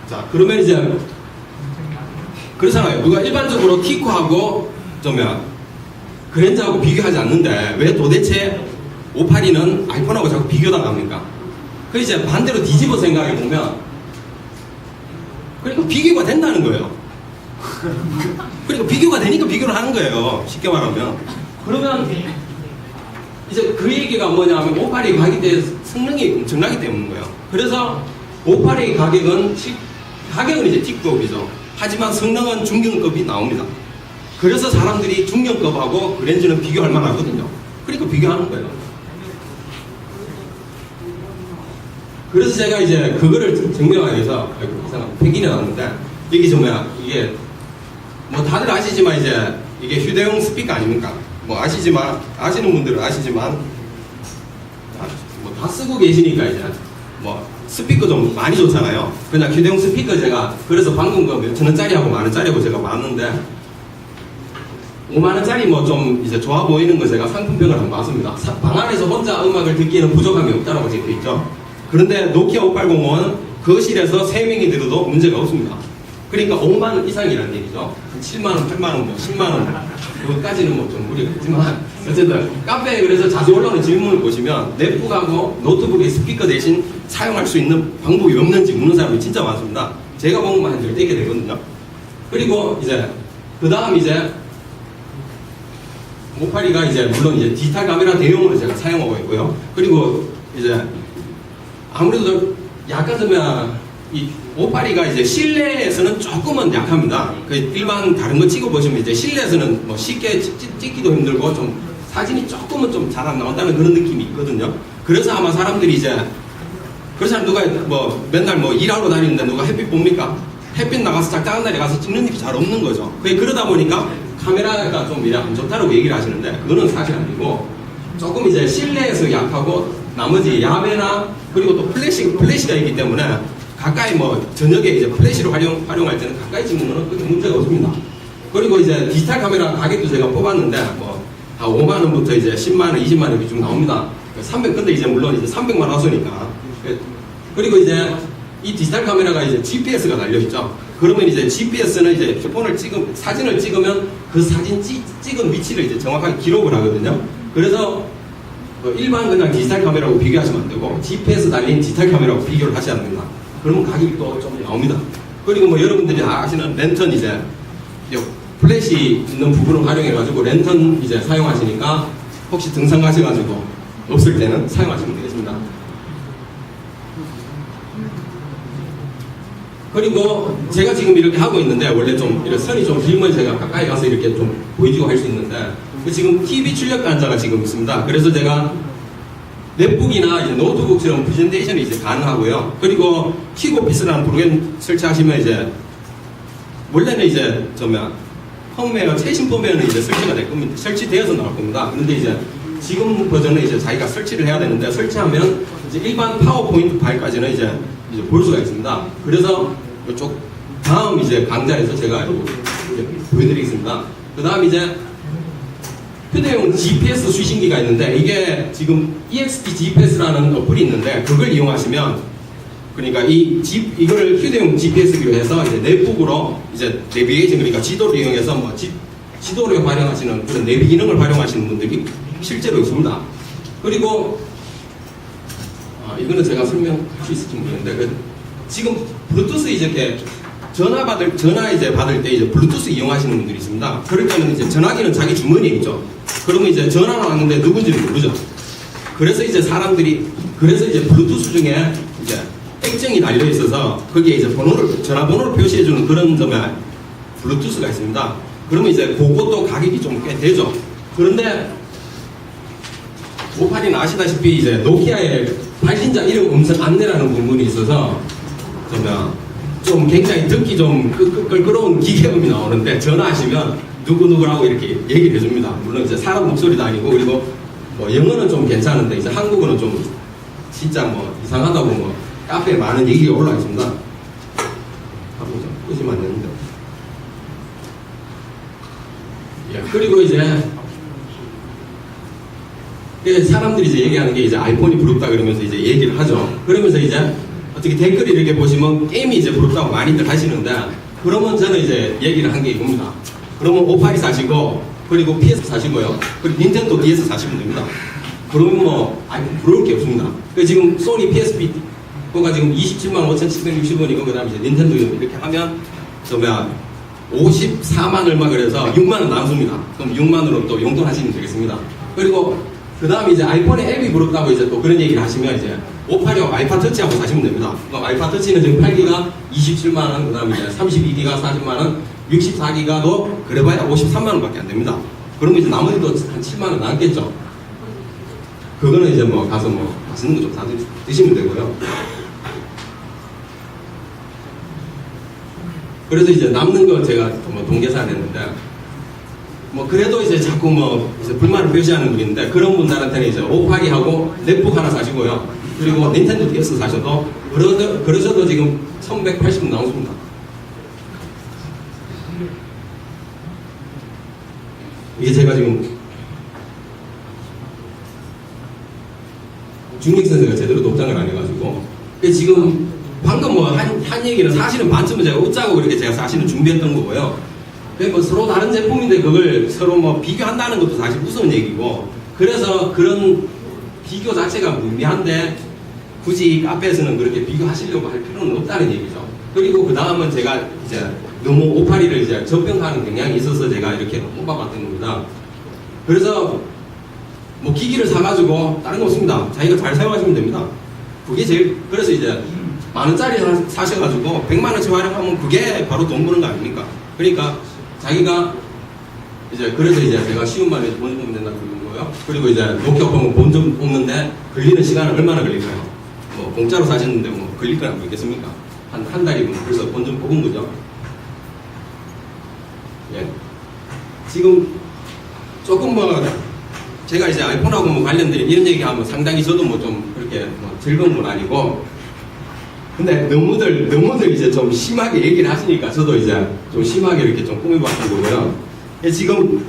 자, 그러면 이제 그렇잖아요. 누가 일반적으로 티코하고 그랜저하고 비교하지 않는데 왜 도대체 582는 아이폰하고 자꾸 비교당합니까? 그 이제 반대로 뒤집어 생각해 보면 그러니까 비교가 된다는 거예요. 그러니까 비교가 되니까 비교를 하는 거예요. 쉽게 말하면. 그러면 이제 그 얘기가 뭐냐면 582 가격대에 성능이 엄청나기 때문인 거예요. 그래서 582 가격은 이제 T급이죠. 하지만 성능은 중견급이 나옵니다. 그래서 사람들이 중견급하고 그랜저는 비교할 만하거든요. 그러니까 비교하는 거예요. 그래서 제가 이제 그거를 증명하기 위해서 펭귄이 나왔는데 이게 이게 뭐 다들 아시지만 이제 이게 휴대용 스피커 아닙니까? 뭐 아시는 분들은 아시지만 뭐 다 쓰고 계시니까 이제 뭐 스피커 좀 많이 좋잖아요. 그냥 휴대용 스피커 제가 그래서 방금 그 몇천 원짜리하고 만 원짜리하고 제가 봤는데 5만 원짜리 뭐 좀 이제 좋아 보이는 거 제가 상품평을 한번 봤습니다. 방 안에서 혼자 음악을 듣기에는 부족함이 없다라고 적혀 있죠. 그런데 노키아 5805는 거실에서 3명이 들어도 문제가 없습니다. 그러니까 5만 원 이상이라는 얘기죠. 7만 원, 8만 원, 뭐 10만 원 그것까지는 뭐 좀 무리가 있지만 어쨌든 카페에 그래서 자주 올라오는 질문을 보시면 넷북하고 노트북의 스피커 대신 사용할 수 있는 방법이 없는지 묻는 사람이 진짜 많습니다. 제가 본 것만 한 10개 되거든요. 그리고 이제 그 다음 이제 582가 이제 물론 이제 디지털 카메라 대용으로 제가 사용하고 있고요. 그리고 이제 아무래도 약간 이 582가 이제 실내에서는 조금은 약합니다. 그 일반 다른 거 찍어보시면 이제 실내에서는 뭐 쉽게 찍기도 힘들고 좀 사진이 조금은 좀 잘 안 나온다는 그런 느낌이 있거든요. 그래서 아마 사람들이 이제 그렇잖아요. 누가 뭐 맨날 뭐 일하러 다니는데 누가 햇빛 봅니까? 햇빛 나가서 짝짝한 날에 가서 찍는 일이 잘 없는 거죠. 그러다 보니까 카메라가 좀 이래 안 좋다라고 얘기를 하시는데 그거는 사실 아니고 조금 이제 실내에서 약하고 나머지 야외나 그리고 또 플래시가 있기 때문에 가까이 뭐 저녁에 이제 플래시로 활용할 때는 가까이 찍는 거는 크게 문제가 없습니다. 그리고 이제 디지털 카메라 가격도 제가 뽑았는데 뭐 한 5만 원부터 이제 10만 원, 20만 원 비중 나옵니다. 근데 이제 물론 이제 300만 원 하소니까. 그리고 이제 이 디지털 카메라가 이제 GPS가 달려 있죠. 그러면 이제 GPS는 이제 사진을 찍으면 그 사진 찍은 위치를 이제 정확하게 기록을 하거든요. 그래서 일반 그냥 디지털 카메라하고 비교하시면 안 되고 GPS 달린 디지털 카메라하고 비교를 하셔야 됩니다. 그러면 가격이 또 좀 나옵니다. 그리고 뭐 여러분들이 아시는 랜턴 이제 플래시 있는 부분을 활용해가지고 랜턴 이제 사용하시니까 혹시 등산 가셔가지고 없을 때는 사용하시면 되겠습니다. 그리고 제가 지금 이렇게 하고 있는데 원래 좀 이렇게 선이 좀 길면 제가 가까이 가서 이렇게 좀 보여주고 할 수 있는데 지금 TV 출력 단자가 지금 있습니다. 그래서 제가 넷북이나 이제 노트북처럼 프레젠테이션이 이제 가능하고요. 그리고 킥오피스라는 프로그램 설치하시면 이제 원래는 이제 펌웨어 최신 펌웨어는 이제 설치가 될 겁니다. 설치되어서 나올 겁니다. 그런데 이제 지금 버전은 이제 자기가 설치를 해야 되는데 설치하면 이제 일반 파워포인트 파일까지는 이제 볼 수가 있습니다. 그래서 이쪽 다음 이제 강좌에서 제가 이제 보여드리겠습니다. 그 다음 이제 휴대용 GPS 수신기가 있는데 이게 지금 EXT GPS라는 어플이 있는데 그걸 이용하시면 그러니까 이거를 휴대용 GPS기로 해서 이제 넷북으로 이제 내비게이션 그러니까 지도를 이용해서 뭐 지도를 활용하시는 그런 내비 기능을 활용하시는 분들이 실제로 있습니다. 그리고 이거는 제가 설명할 수 있을지 모르겠는데 지금 블루투스 이제 전화 이제 받을 때 이제 블루투스 이용하시는 분들이 있습니다. 그럴 때는 이제 전화기는 자기 주머니에 있죠. 그러면 이제 전화가 왔는데 누군지를 모르죠. 그래서 이제 블루투스 중에 이제 액정이 달려 있어서 거기에 이제 전화번호를 표시해주는 그런 블루투스가 있습니다. 그러면 이제 그것도 가격이 좀 꽤 되죠. 그런데 582는 아시다시피 이제 노키아의 발신자 이름 음성 안내라는 부분이 있어서 좀 굉장히 듣기 좀 끌끄러운 기계음이 나오는데 전화하시면 누구누구라고 이렇게 얘기를 해줍니다. 물론 이제 사람 목소리도 아니고 그리고 뭐 영어는 좀 괜찮은데 이제 한국어는 좀 진짜 뭐 이상하다고 뭐 카페에 많은 얘기가 올라와 있습니다. 가보자. 끄시면 안 되는데. 그리고 이제 사람들이 이제 얘기하는 게 이제 아이폰이 부럽다 그러면서 이제 얘기를 하죠. 그러면서 이제 어떻게 댓글 이렇게 보시면 게임이 이제 부럽다고 많이들 하시는데, 그러면 저는 이제 얘기를 한 게 이겁니다. 그러면 582 사시고, 그리고 PS 사시고요. 그리고 닌텐도 DS 사시면 됩니다. 그러면 뭐, 부러울 게 없습니다. 그 지금 소니 PSP, 그거가 지금 27만 5,760원이고, 그 다음에 이제 닌텐도 이렇게 하면, 54만 얼마 그래서 6만원 남습니다. 그럼 6만원으로 또 용돈하시면 되겠습니다. 그리고 그 다음에 이제 아이폰에 앱이 부럽다고 이제 또 그런 얘기를 하시면 이제 586 알파 터치하고 사시면 됩니다. 그럼 알파 터치는 지금 8기가 27만원, 그 다음에 이제 32기가 40만원, 64기가도 그래봐야 53만원밖에 안 됩니다. 그러면 이제 나머지도 한 7만원 남겠죠. 그거는 이제 뭐 가서 뭐 맛있는 거 좀 드시면 되고요. 그래서 이제 남는 거 제가 뭐 동계산 했는데, 뭐 그래도 이제 자꾸 뭐 이제 불만을 표시하는 분인데, 그런 분들한테는 이제 582하고 넷북 하나 사시고요. 그리고 닌텐도 DS 사셔도 그러셔도 지금 1180원 나오십니다. 이게 제가 지금 중립 선생가 제대로 독장을 안 해가지고, 지금 방금 뭐 한 얘기는 사실은 반쯤은 제가 웃자고 그렇게 제가 사실은 준비했던 거고요. 뭐 서로 다른 제품인데 그걸 서로 뭐 비교한다는 것도 사실 무서운 얘기고, 그래서 그런 비교 자체가 무미한데 굳이 카페에서는 그렇게 비교하시려고 할 필요는 없다는 얘기죠. 그리고 그 다음은 제가 이제 너무 582를 이제 접근하는 경향이 있어서 제가 이렇게 뽑아봤던 겁니다. 그래서 뭐 기기를 사가지고 다른 거 없습니다. 자기가 잘 사용하시면 됩니다. 그게 제일, 그래서 이제 만원짜리 사셔가지고 100만원치 활용하면 그게 바로 돈 버는 거 아닙니까? 그러니까 자기가 이제, 그래서 이제 제가 쉬운 말에 본점 뽑으면 된다고 그러는 거예요. 그리고 이제 노키아 보면 본점 뽑는데 걸리는 시간은 얼마나 걸릴까요? 뭐 공짜로 사셨는데 뭐 걸릴 건 안 걸리겠습니까? 한 달이면 벌써 본점 뽑은 거죠. 예. 지금 조금 뭐 제가 이제 아이폰하고 뭐 관련된 이런 얘기하면 상당히 저도 뭐 좀 그렇게 뭐 즐거운 건 아니고, 근데 너무들 이제 좀 심하게 얘기를 하시니까 저도 이제 좀 심하게 이렇게 좀 꾸며봤던 거고요. 지금